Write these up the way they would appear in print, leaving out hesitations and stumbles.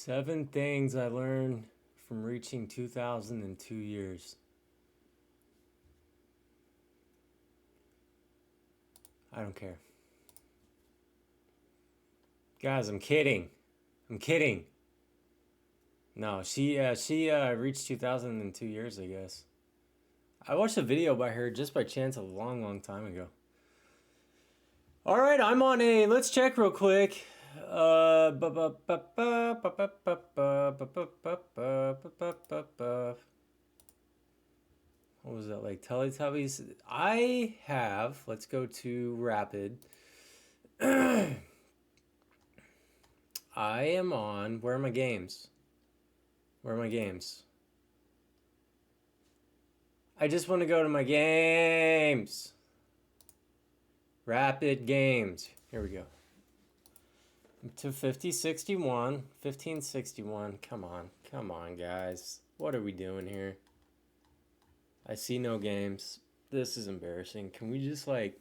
7 things I learned from reaching 2000 in 2 years. I don't care. Guys, I'm kidding. I'm kidding. No, she reached 2000 in 2 years, I guess. I watched a video by her just by chance a long, long time ago. All right, I'm on a. Let's check real quick. What was that, like Teletubbies? I have. Let's go to Rapid. I am on. Where are my games? Where are my games? I just want to go to my games. Rapid games. Here we go. To 5061. 1561. Come on. Come on, guys. What are we doing here? I see no games. This is embarrassing. Can we just like...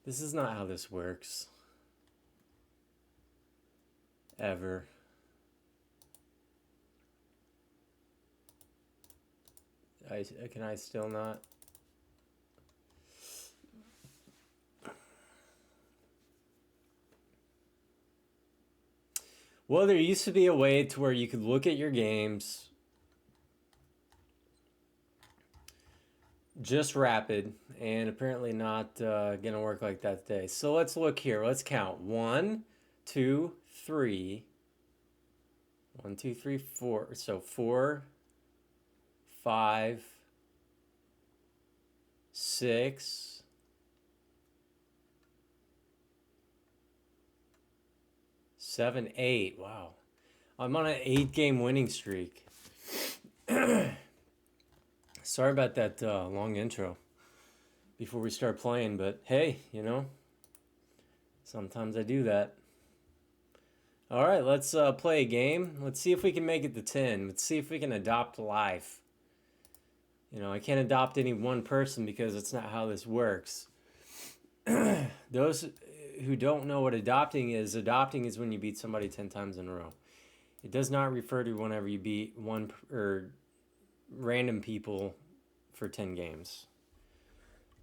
This is not how this works. Ever. Can I still not? Well, there used to be a way to where you could look at your games just Rapid, and apparently not gonna work like that today. So let's look here. Let's count. 1, 2, 3. 1, 2, 3, 4. So 4, 5, 6, 7, 8. Wow. I'm on an 8-game winning streak. Sorry about that long intro before we start playing, but hey, you know, sometimes I do that. All right, let's play a game. Let's see if we can make it to 10. Let's see if we can adopt life. You know, I can't adopt any one person because it's not how this works. Those who don't know what adopting is when you beat somebody 10 times in a row. It does not refer to whenever you beat one or random people for 10 games.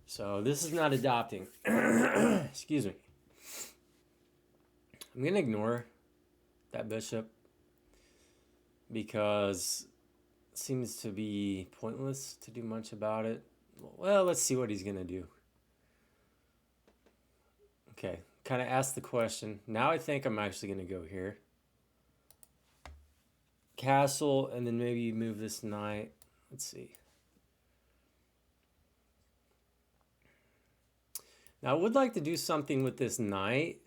So this is not adopting. Excuse me. I'm going to ignore that bishop because it seems to be pointless to do much about it. Well, let's see what he's going to do. Okay, kind of ask the question. Now I think I'm actually going to go here. Castle, and then maybe move this knight. Let's see. Now I would like to do something with this knight.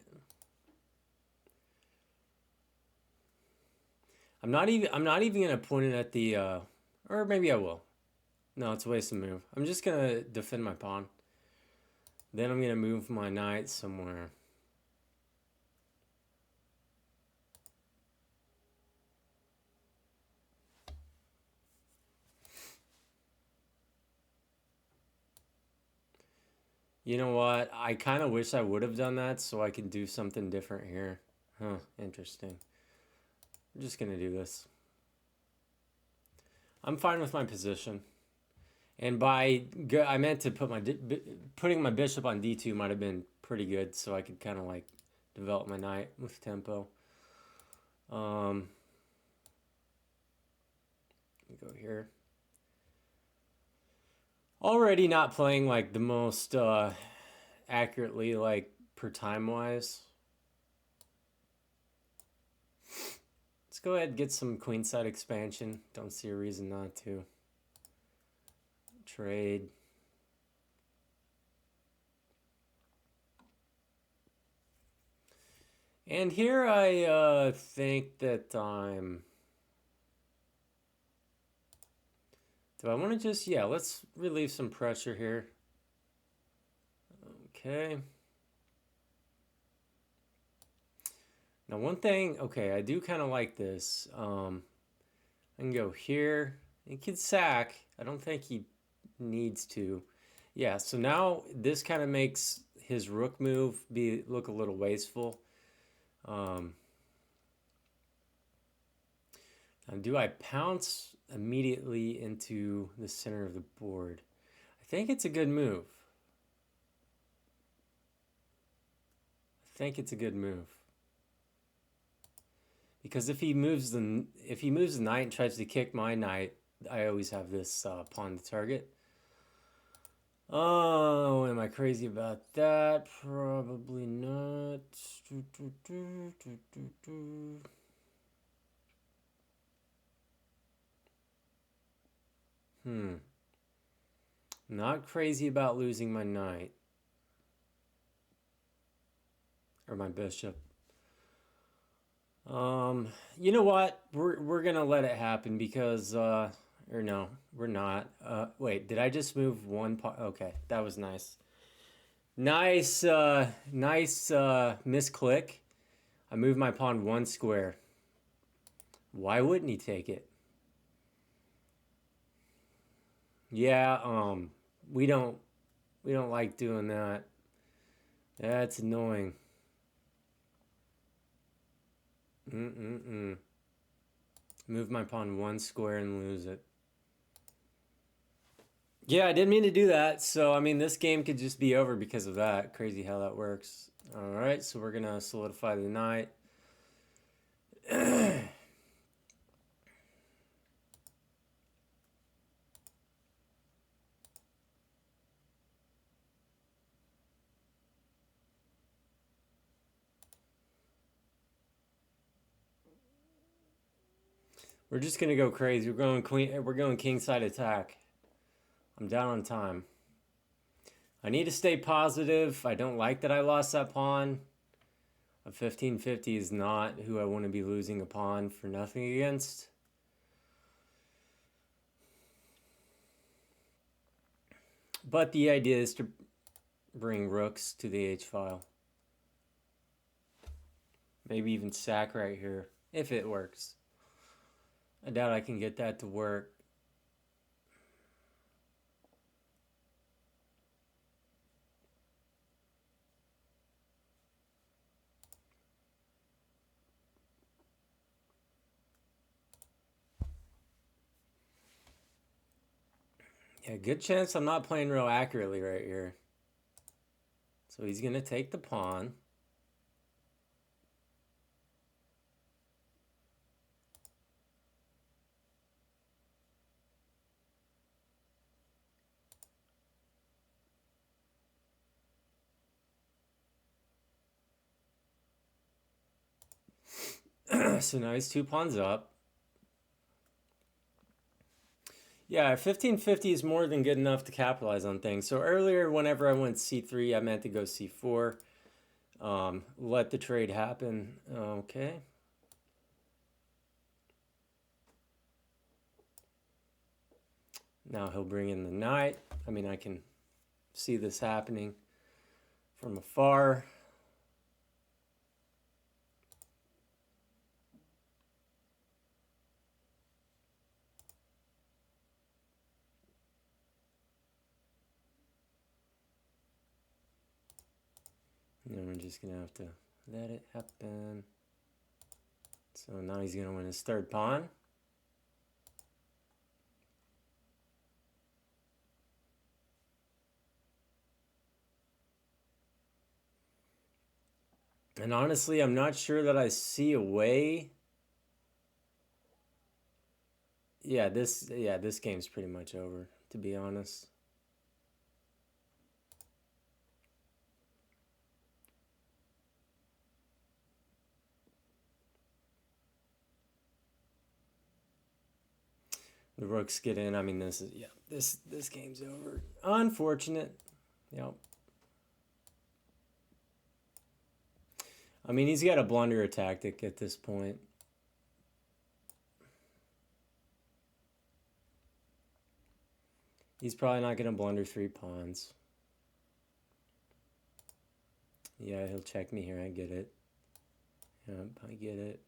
I'm not even going to point it at the or maybe I will. No, it's a waste of move. I'm just going to defend my pawn. Then I'm going to move my knight somewhere. You know what? I kind of wish I would have done that so I could do something different here. Huh, interesting. I'm just going to do this. I'm fine with my position. And I meant to put putting my bishop on d2 might have been pretty good, so I could kind of like develop my knight with tempo. Go here. Already not playing like the most accurately, like per time wise. Let's go ahead and get some queenside expansion. Don't see a reason not to. Trade. And here I think that I'm... Do I want to just... Yeah, let's relieve some pressure here. Okay. Now one thing... Okay, I do kind of like this. I can go here. He can sack. I don't think he needs to. Yeah, so now this kind of makes his rook move look a little wasteful. Now, do I pounce immediately into the center of the board? I think it's a good move. I think it's a good move. Because if he moves the knight and tries to kick my knight, I always have this pawn to target. Oh, am I crazy about that? Probably not. Not crazy about losing my knight. Or my bishop. You know what? We're gonna let it happen because or no, we're not. Wait, did I just move one pawn? Okay, that was nice. Nice misclick. I moved my pawn one square. Why wouldn't he take it? Yeah, we don't like doing that. That's annoying. Move my pawn one square and lose it. Yeah, I didn't mean to do that. So, I mean, this game could just be over because of that. Crazy how that works. All right, so we're going to solidify the knight. We're just going to go crazy. We're going kingside attack. I'm down on time. I need to stay positive. I don't like that I lost that pawn. A 1550 is not who I want to be losing a pawn for nothing against. But the idea is to bring rooks to the h-file. Maybe even sack right here, if it works. I doubt I can get that to work. Yeah, good chance I'm not playing real accurately right here. So he's going to take the pawn. So now he's 2 pawns up. Yeah, 1550 is more than good enough to capitalize on things. So earlier, whenever I went c3, I meant to go c4. Let the trade happen. Okay. Now he'll bring in the knight. I mean, I can see this happening from afar. And we're just going to have to let it happen. So now he's going to win his third pawn. And honestly, I'm not sure that I see a way. Yeah, this game's pretty much over, to be honest. The rooks get in. I mean, this game's over. Unfortunate. Yep. I mean, he's got a blunder tactic at this point. He's probably not going to blunder 3 pawns. Yeah, he'll check me here. I get it. Yep, I get it.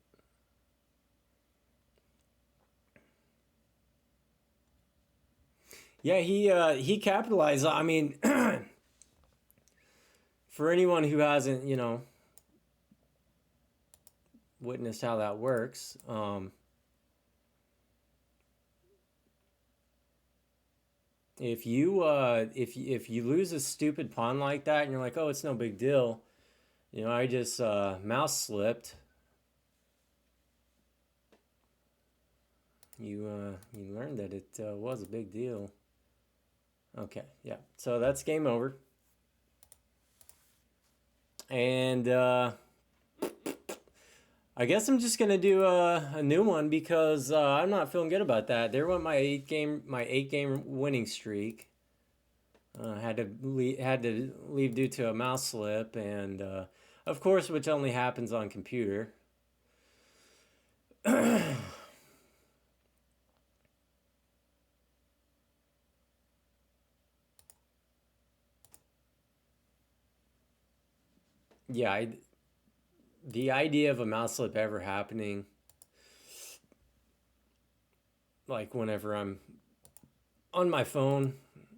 Yeah, he capitalized. I mean, for anyone who hasn't, you know, witnessed how that works, if you lose a stupid pawn like that and you're like, oh, it's no big deal, you know, I just mouse slipped. You learned that it was a big deal. Okay, yeah. So that's game over. And I guess I'm just gonna do a new one because I'm not feeling good about that. There went my eight game winning streak. Had to leave due to a mouse slip, and of course, which only happens on computer. Yeah, the idea of a mouse slip ever happening, like whenever I'm on my phone,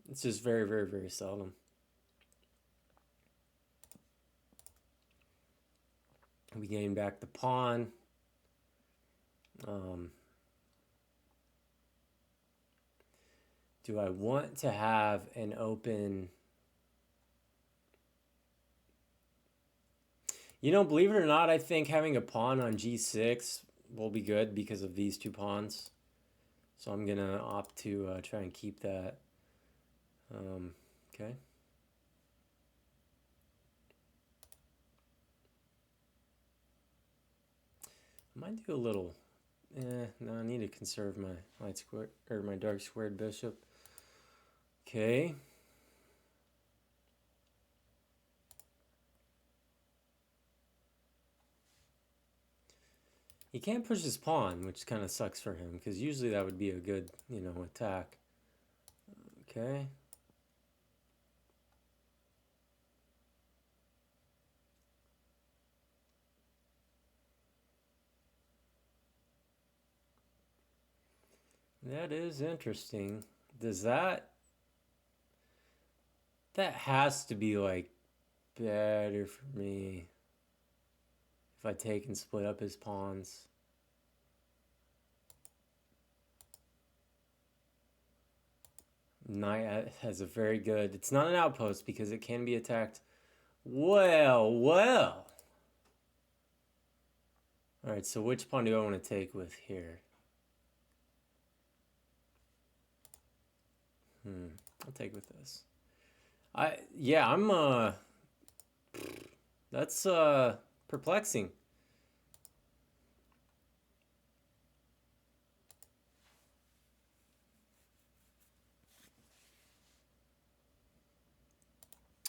it's just very, very, very seldom. We gain back the pawn. Do I want to have an open... You know, believe it or not, I think having a pawn on g6 will be good because of these two pawns. So I'm going to opt to try and keep that. Okay. I might do a little... no, I need to conserve my light square or my dark squared bishop. Okay. He can't push his pawn, which kind of sucks for him, because usually that would be a good, you know, attack. Okay. That is interesting. Does that... That has to be, like, better for me if I take and split up his pawns. Knight has a very good... It's not an outpost because it can be attacked. Well, well. Alright, so which pawn do I want to take with here? I'll take with this. I'm that's perplexing.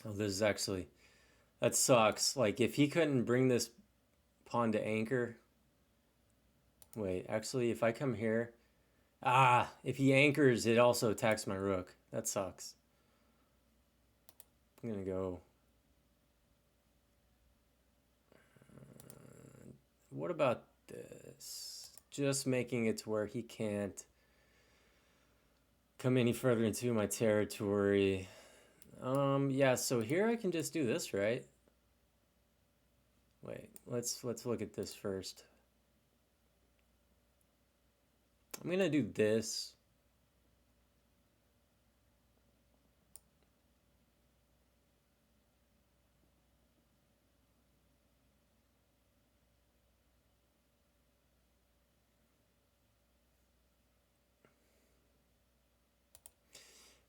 Oh, this is actually... That sucks. Like, if he couldn't bring this pawn to anchor... Wait, actually, if I come here... if he anchors, it also attacks my rook. That sucks. I'm gonna go... what about this? Just making it to where he can't come any further into my territory. Yeah, so here I can just do this, right? Wait, let's look at this first. I'm gonna do this.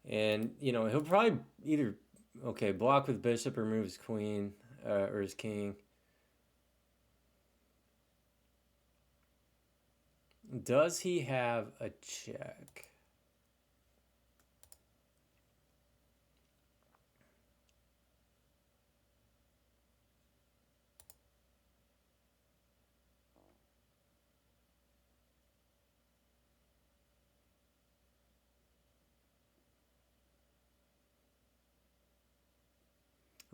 And, you know, he'll probably either, okay, block with bishop or move his queen, or his king. Does he have a check?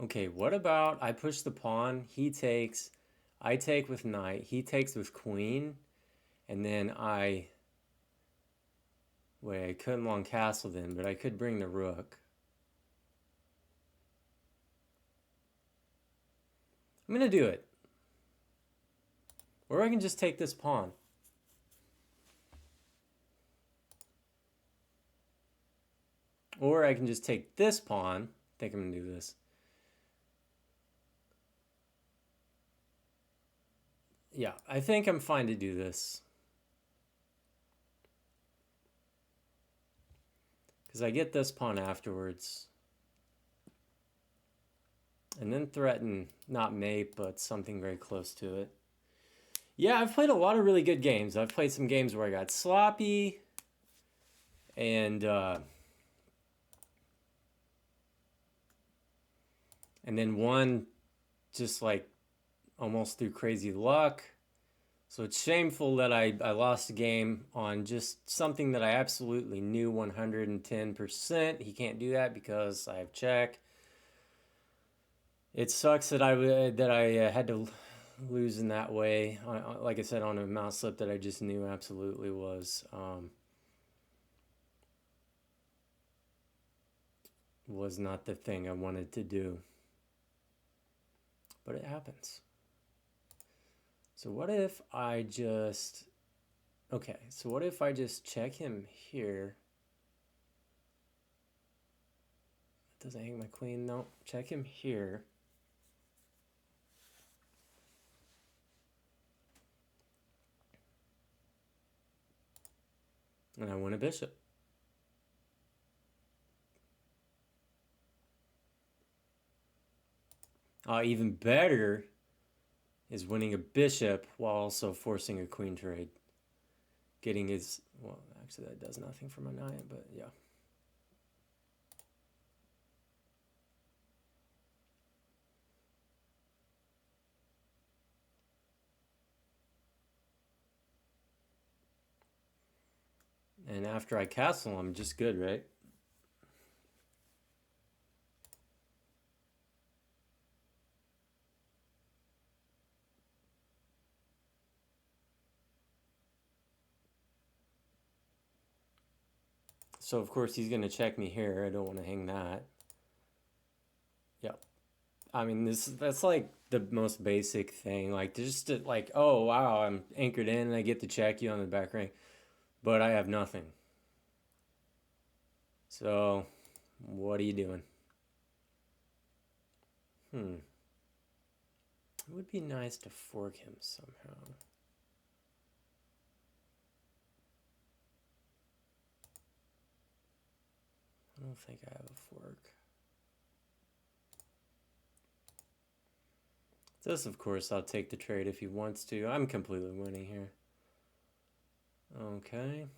Okay, what about I push the pawn, he takes, I take with knight, he takes with queen, and then wait, I couldn't long castle then, but I could bring the rook. I'm gonna do it. Or I can just take this pawn. Or I can just take this pawn. I think I'm going to do this. Yeah, I think I'm fine to do this. Because I get this pawn afterwards. And then threaten, not mate, but something very close to it. Yeah, I've played a lot of really good games. I've played some games where I got sloppy. And then one just like almost through crazy luck. So it's shameful that I lost a game on just something that I absolutely knew 110%. He can't do that because I have check. It sucks that I had to lose in that way. Like I said, on a mouse slip that I just knew absolutely was not the thing I wanted to do. But it happens. So what if I just... Okay, so what if I just check him here? Doesn't hang my queen, no. Check him here. And I win a bishop. Even better is winning a bishop while also forcing a queen trade. Getting his... Well, actually that does nothing for my knight, but yeah. And after I castle, I'm just good, right? So of course he's going to check me here. I don't want to hang that. Yep. I mean, that's like the most basic thing. Like just to, like, oh wow, I'm anchored in and I get to check you on the back rank, but I have nothing. So what are you doing? It would be nice to fork him somehow. I don't think I have a fork. This, of course, I'll take the trade if he wants to. I'm completely winning here. Okay.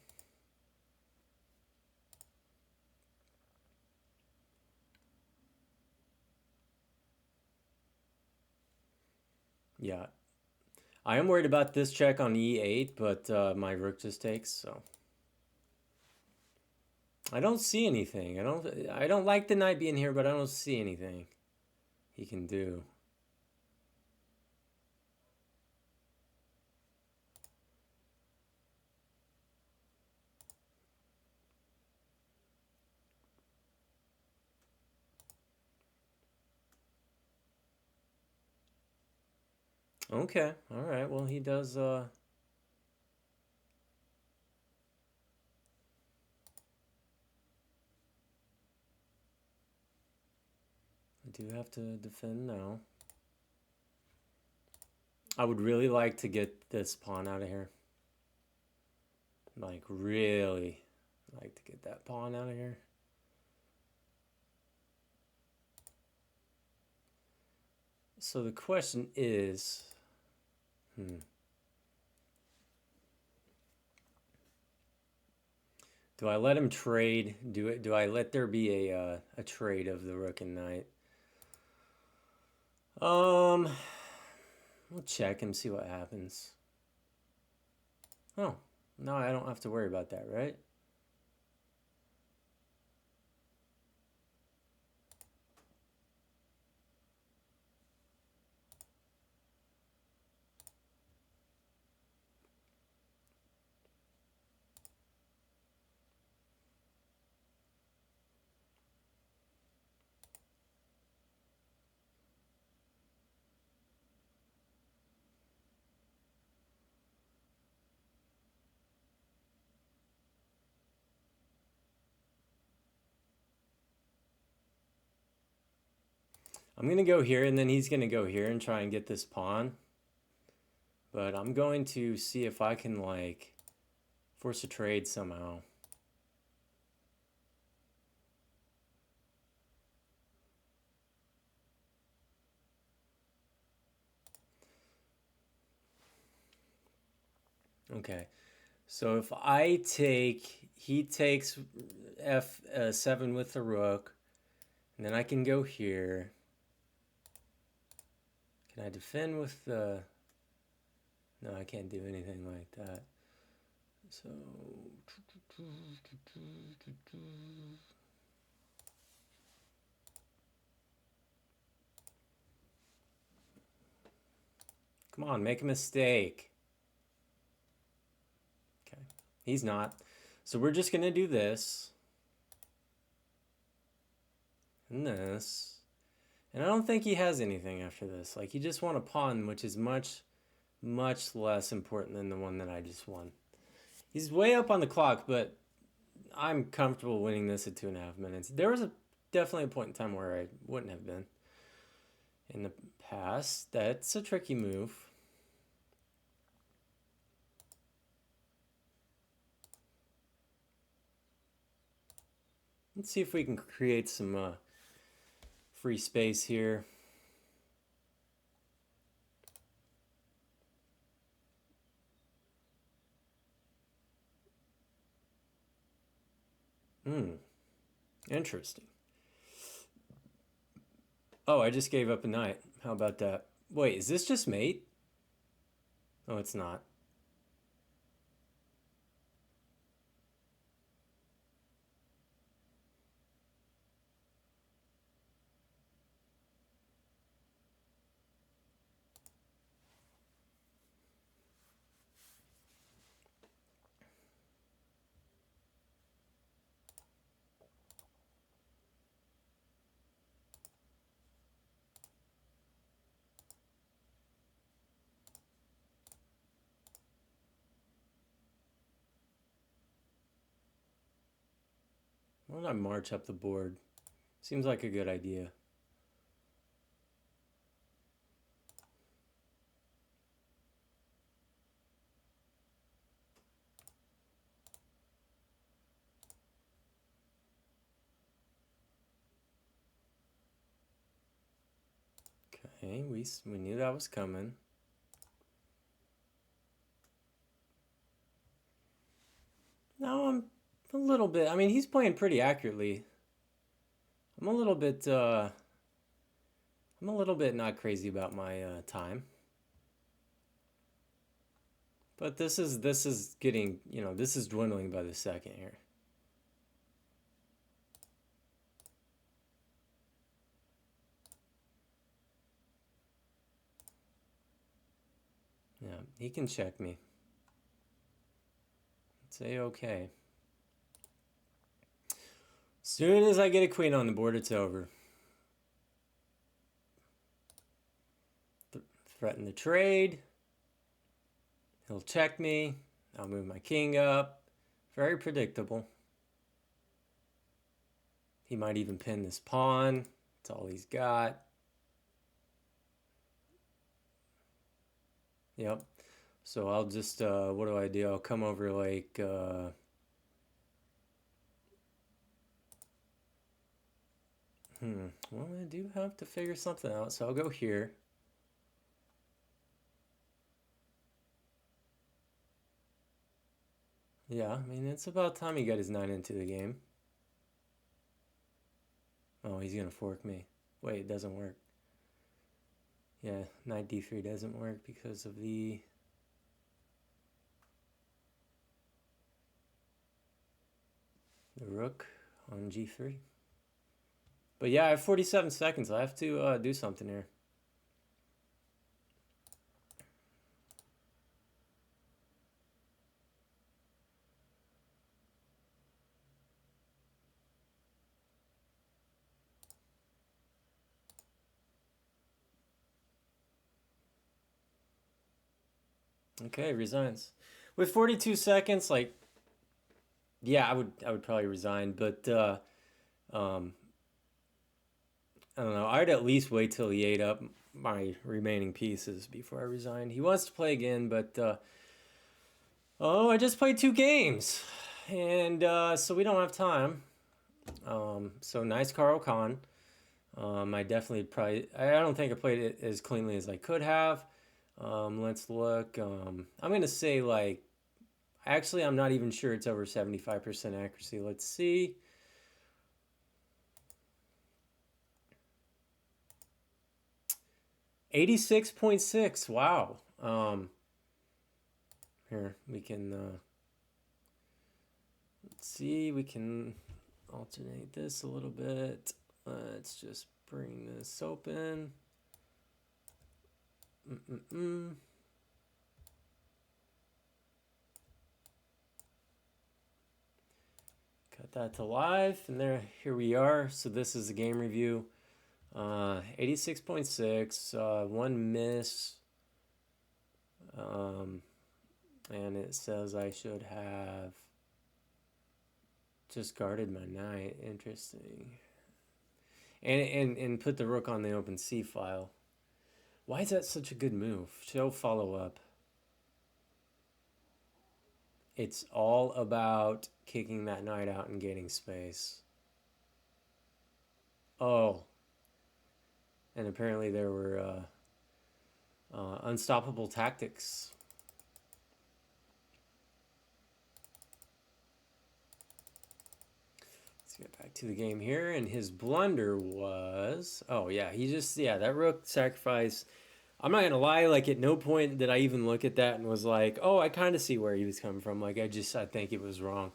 Yeah. I am worried about this check on e8, but my rook just takes, so... I don't see anything. I don't like the knight being here, but I don't see anything he can do. Okay, all right. Well, he does I do have to defend now. I would really like to get this pawn out of here. Like, really like to get that pawn out of here. So the question is, do I let him trade? Do I let there be a trade of the rook and knight? We'll check and see what happens. Oh, no, I don't have to worry about that, right? I'm going to go here, and then he's going to go here and try and get this pawn. But I'm going to see if I can, like, force a trade somehow. Okay. So if I take, he takes F7 with the rook, and then I can go here. Can I defend with the... No, I can't do anything like that. So... Come on, make a mistake. Okay, he's not. So we're just going to do this. And this. And I don't think he has anything after this. Like, he just won a pawn, which is much, much less important than the one that I just won. He's way up on the clock, but I'm comfortable winning this at 2.5 minutes. There was definitely a point in time where I wouldn't have been in the past. That's a tricky move. Let's see if we can create some free space here. Interesting. Oh, I just gave up a knight. How about that? Wait, is this just mate? Oh, it's not. Why don't I march up the board? Seems like a good idea. Okay, we knew that was coming. No, I'm a little bit. I mean, he's playing pretty accurately. I'm a little bit not crazy about my time. But this is getting, this is dwindling by the second here. Yeah, he can check me. Say okay. Soon as I get a queen on the board, it's over. Threaten the trade. He'll check me. I'll move my king up. Very predictable. He might even pin this pawn. That's all he's got. Yep. So I'll just, what do? I'll come over like, well, I do have to figure something out, so I'll go here. Yeah, I mean, it's about time he got his knight into the game. Oh, he's gonna fork me. Wait, it doesn't work. Yeah, knight d3 doesn't work because of the... rook on g3. But yeah, I have 47 seconds. I have to do something here. Okay, resigns. With 42 seconds, like, yeah, I would probably resign, but I don't know. I'd at least wait till he ate up my remaining pieces before I resigned. He wants to play again, but oh, I just played 2 games, and so we don't have time. So nice Carl Khan. I definitely probably. I don't think I played it as cleanly as I could have. Let's look. I'm gonna say like. Actually, I'm not even sure it's over 75% accuracy. Let's see. 86.6. Wow. Here we can let's see. We can alternate this a little bit. Let's just bring this open. Cut that to live, and here we are. So this is a game review. 86.6, one miss, and it says I should have just guarded my knight. Interesting. And put the rook on the open C file. Why is that such a good move? Show follow up. It's all about kicking that knight out and gaining space. Oh. And apparently there were unstoppable tactics. Let's get back to the game here. And his blunder was... Oh, yeah. That rook sacrifice... I'm not going to lie. Like, at no point did I even look at that and was like, oh, I kind of see where he was coming from. Like, I think it was wrong.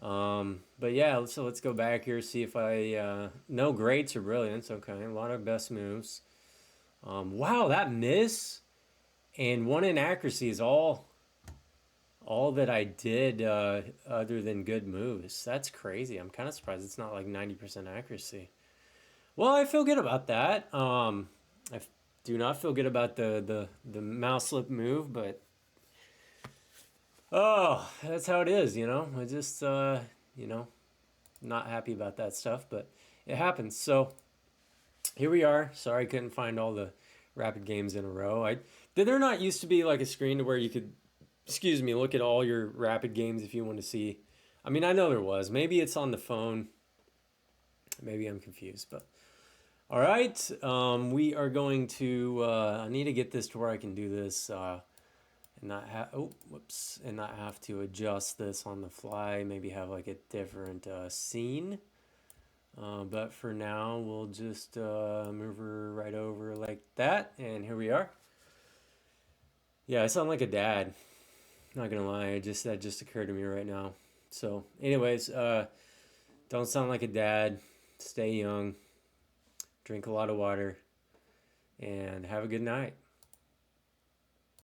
But yeah, so let's go back here, see if I, no greats or brilliance. Okay, a lot of best moves. Wow, that miss and one inaccuracy is all that I did, other than good moves. That's crazy. I'm kind of surprised it's not like 90% accuracy. Well, I feel good about that. I do not feel good about the mouse slip move, but oh, that's how it is, you know. I just, you know, not happy about that stuff, but it happens. So here we are. Sorry I couldn't find all the rapid games in a row. Did there not used to be like a screen to where you could, excuse me, look at all your rapid games if you want to see? I mean, I know there was. Maybe it's on the phone. Maybe I'm confused, but all right. We are going to. I need to get this to where I can do this. And not and not have to adjust this on the fly. Maybe have like a different scene. But for now, we'll just move her right over like that. And here we are. Yeah, I sound like a dad. Not gonna lie, that just occurred to me right now. So, anyways, don't sound like a dad. Stay young. Drink a lot of water. And have a good night.